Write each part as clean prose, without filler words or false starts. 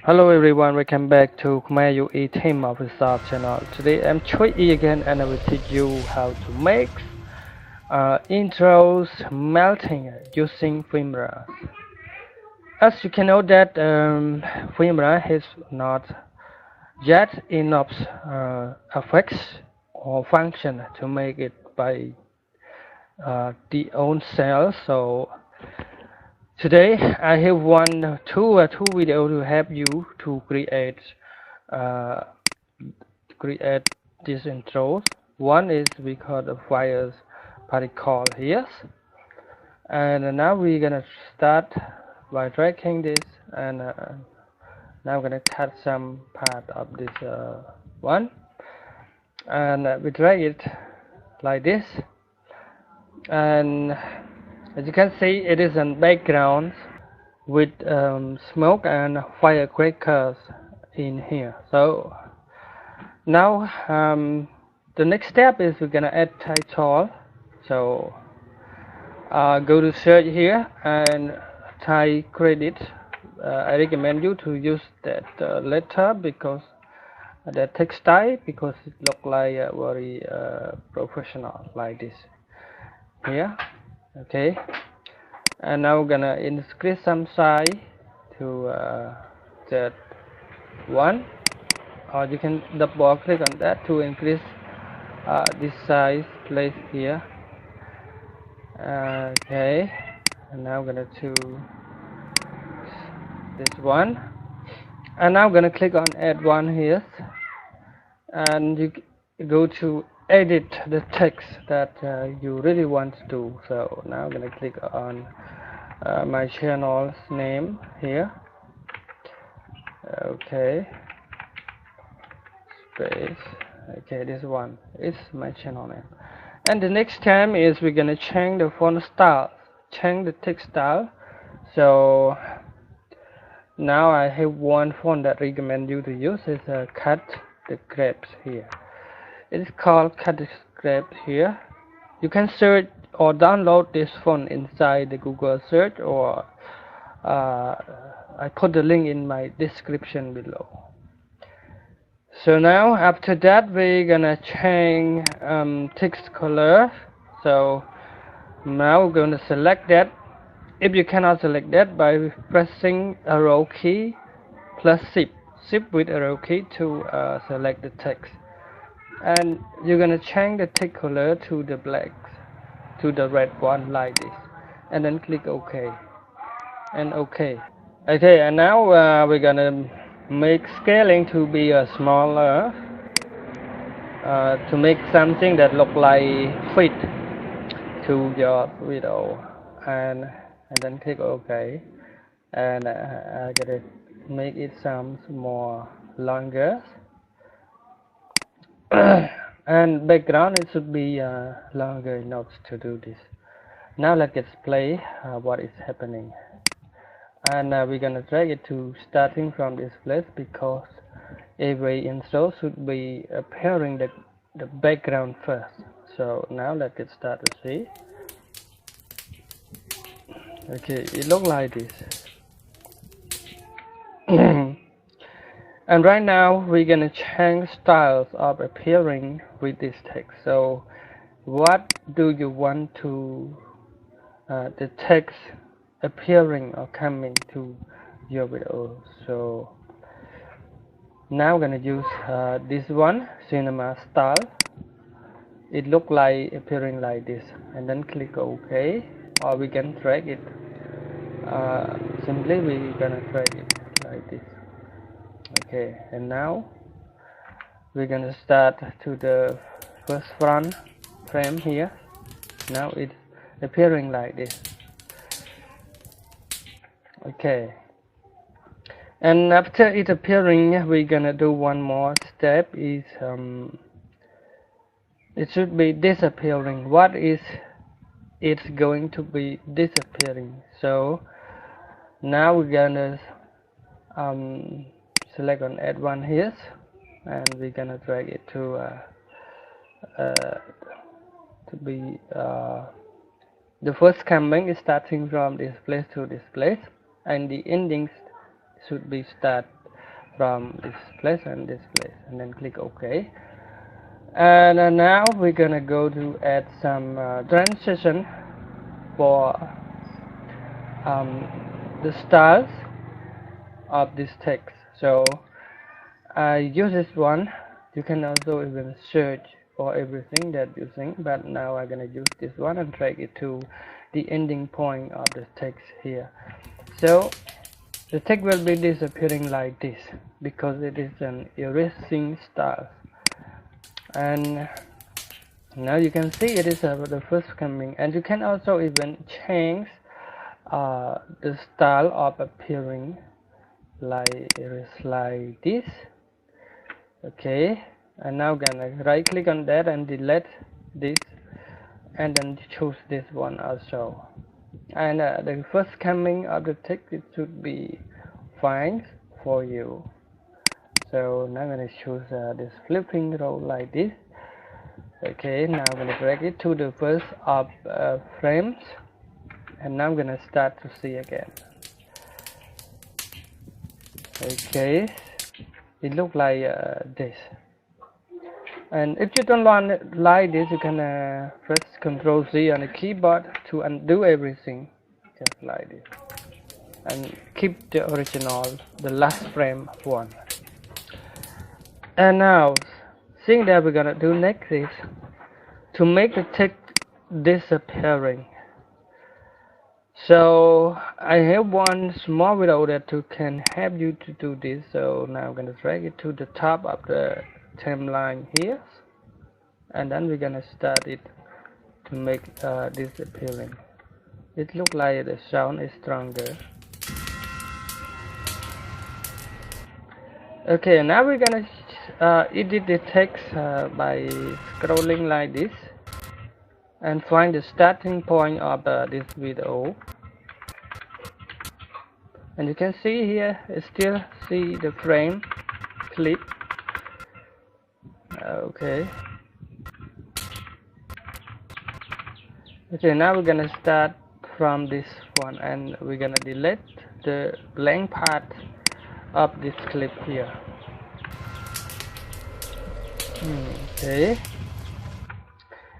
Hello everyone, welcome back to Khmerue team of Resolve channel. Today I'm CHHUOY again and I will teach you how to make intros melting using Filmora. As you can know that Filmora has not yet enough effects or function to make it by the own self. So today I have two video to help you to uh, create these intros. One is we call the fires particle here, and now we're gonna start by dragging this, and now I'm gonna cut some part of this one, and we drag it like this, and as you can see, it is a background with smoke and firecrackers in here. So now the next step is we're gonna add title. So go to search here and Thai credit. I recommend you to use that letter because the text style, because it look like very professional like this here. Okay, and now we're gonna increase some size to that one, or you can double click on that to increase this size place here. Okay, and now I'm gonna do this one, and now I'm gonna click on add one here, and you go to edit the text that you really want to do. So now I'm gonna click on my channel's name here. Okay, space. Okay, this one is my channel name. And the next time is we're gonna change the font style, change the text style. So now I have one font that I recommend you to use is cut the grapes here. It's called cut the grapes here. You can search or download this font inside the Google search, or I put the link in my description below. So now after that we're gonna change text color. So now we're gonna select that. If you cannot select that, by pressing arrow key plus shift with arrow key to select the text, and you're gonna change the text color to the black, to the red one like this, and then click OK and OK. Okay, and now we're gonna make scaling to be smaller, to make something that look like fit to your video, and then click OK, and I gotta make it some more longer. And background, it should be longer enough to do this. Now let's play what is happening, and we're gonna drag it to starting from this place, because every intro should be appearing the background first. So now let's get started. See, okay, it looks like this. And right now we're gonna change styles of appearing with this text. So what do you want to the text appearing or coming to your video? So now I'm gonna use this one, cinema style. It look like appearing like this, and then click OK, or we can drag it. Simply we're gonna drag it like this. Okay, and now we're gonna start to the first front frame here. Now it's appearing like this. Okay, and after it appearing, we're gonna do one more step. Is it should be disappearing. What is it's going to be disappearing? So now we're gonna select on add one here, and we're gonna drag it to be the first coming is starting from this place to this place, and the endings should be start from this place and this place, and then click OK. And now we're gonna go to add some transition for the styles of this text. So I use this one. You can also even search for everything that you think, but now I'm gonna use this one and drag it to the ending point of the text here. So the text will be disappearing like this because it is an erasing style. And now you can see it is the first coming, and you can also even change the style of appearing, like it is like this. Okay, and now gonna right click on that and delete this, and then choose this one also. And the first coming of the text, it should be fine for you. So now I'm gonna choose this flipping row like this. Okay, now I'm gonna drag it to the first of frames, and now I'm gonna start to see again. Okay, it looks like this. And if you don't want it like this, you can press Ctrl Z on the keyboard to undo everything, just like this, and keep the original, the last frame one. And now, thing that we're gonna do next is to make the text disappearing. So I have one small video that can help you to do this. So now I'm gonna drag it to the top of the timeline here, and then we're gonna start it to make disappearing. It looks like the sound is stronger. Okay, now we're gonna edit the text by scrolling like this and find the starting point of this video. And you can see here, you still see the frame clip. Okay. Okay, now we're gonna start from this one, and we're gonna delete the blank part of this clip here. Okay.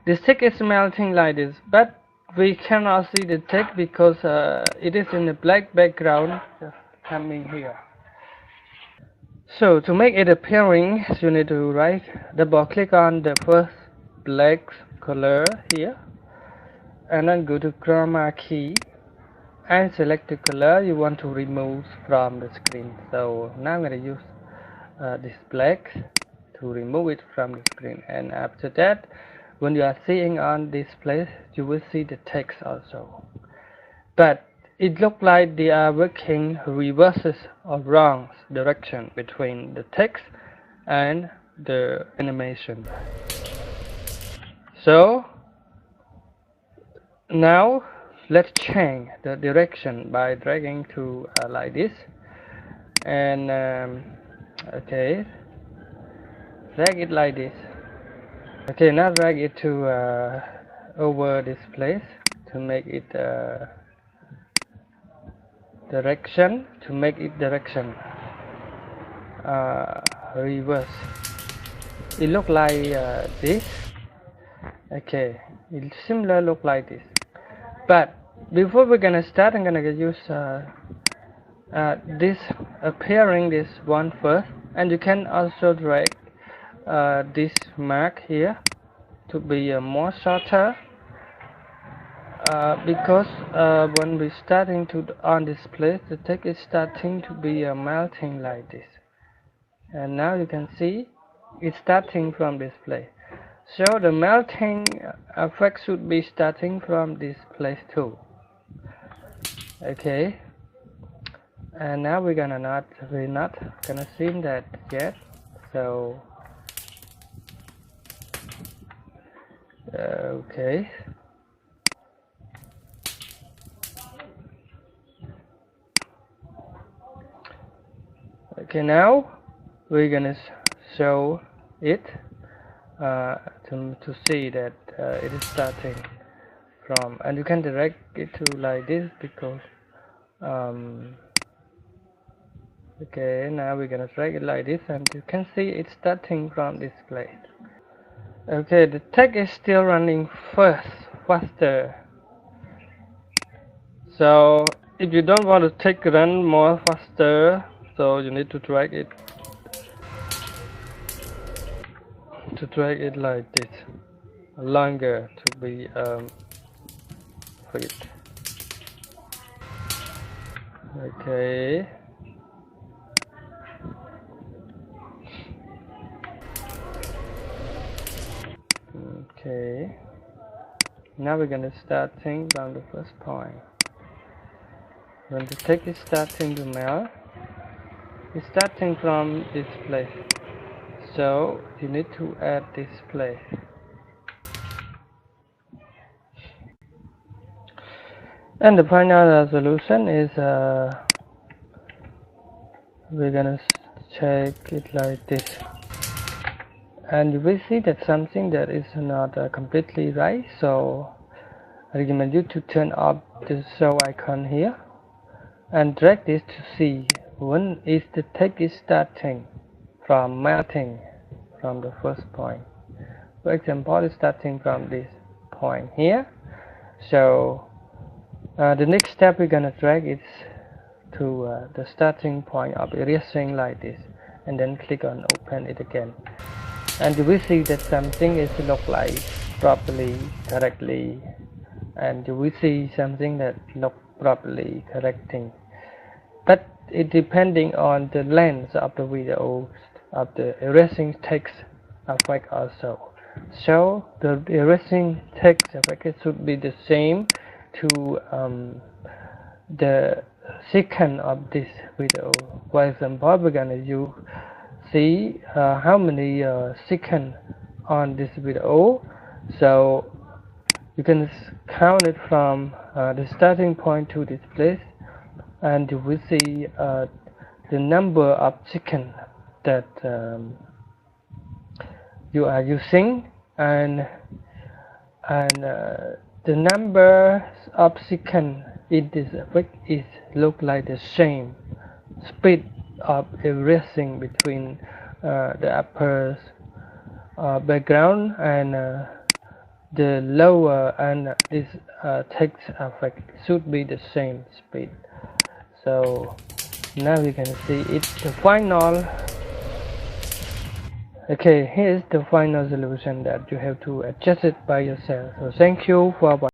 This text is melting like this, but we cannot see the text because it is in the black background just coming here. So to make it appearing, you need to double click on the first black color here, and then go to chroma key and select the color you want to remove from the screen. So now I'm going to use this black to remove it from the screen, and after that, when you are seeing on this place, you will see the text also. But it looks like they are working reverses or wrong direction between the text and the animation. So now let's change the direction by dragging to like this, and okay, drag it like this. Okay, now drag it to over this place to make it direction, reverse. It look like this. Okay, it similar look like this. But before we're gonna start, I'm gonna use this appearing this one first, and you can also drag this mark here to be more shorter, because when we starting to on this place, the text is starting to be melting like this, and now you can see it's starting from this place. So the melting effect should be starting from this place too. Okay, and now we're not gonna see that yet. So okay. Okay, now we're gonna show it to see that it is starting from, and you can direct it to like this because Okay, now we're gonna drag it like this, and you can see it's starting from this place. Okay, the text is still running faster. So if you don't want to take run more faster, so you need to drag it like this, longer to be fit. Okay. Okay. Now we're gonna start thing from the first point. When the text is starting to melt, it's starting from this place. So you need to add this place. And the final resolution is we're gonna check it like this, and you will see that something that is not completely right. So I recommend you to turn off the show icon here and drag this to see when is the text is starting from melting from the first point. For example, it's starting from this point here. So the next step we're gonna drag it to the starting point of erasing like this, and then click on open it again, and you will see that something is look like properly, correctly, and you will see something that look properly correcting. But it depending on the length of the video of the erasing text effect also. So the erasing text effect should be the same to the second of this video. For example, we're gonna see how many seconds on this video. So you can count it from the starting point to this place, and you will see the number of seconds that you are using, and the number of seconds in this effect is look like the same speed of erasing between the upper background and the lower, and this text effect should be the same speed. So now we can see it's the final. Okay, here's the final solution that you have to adjust it by yourself. So thank you for watching.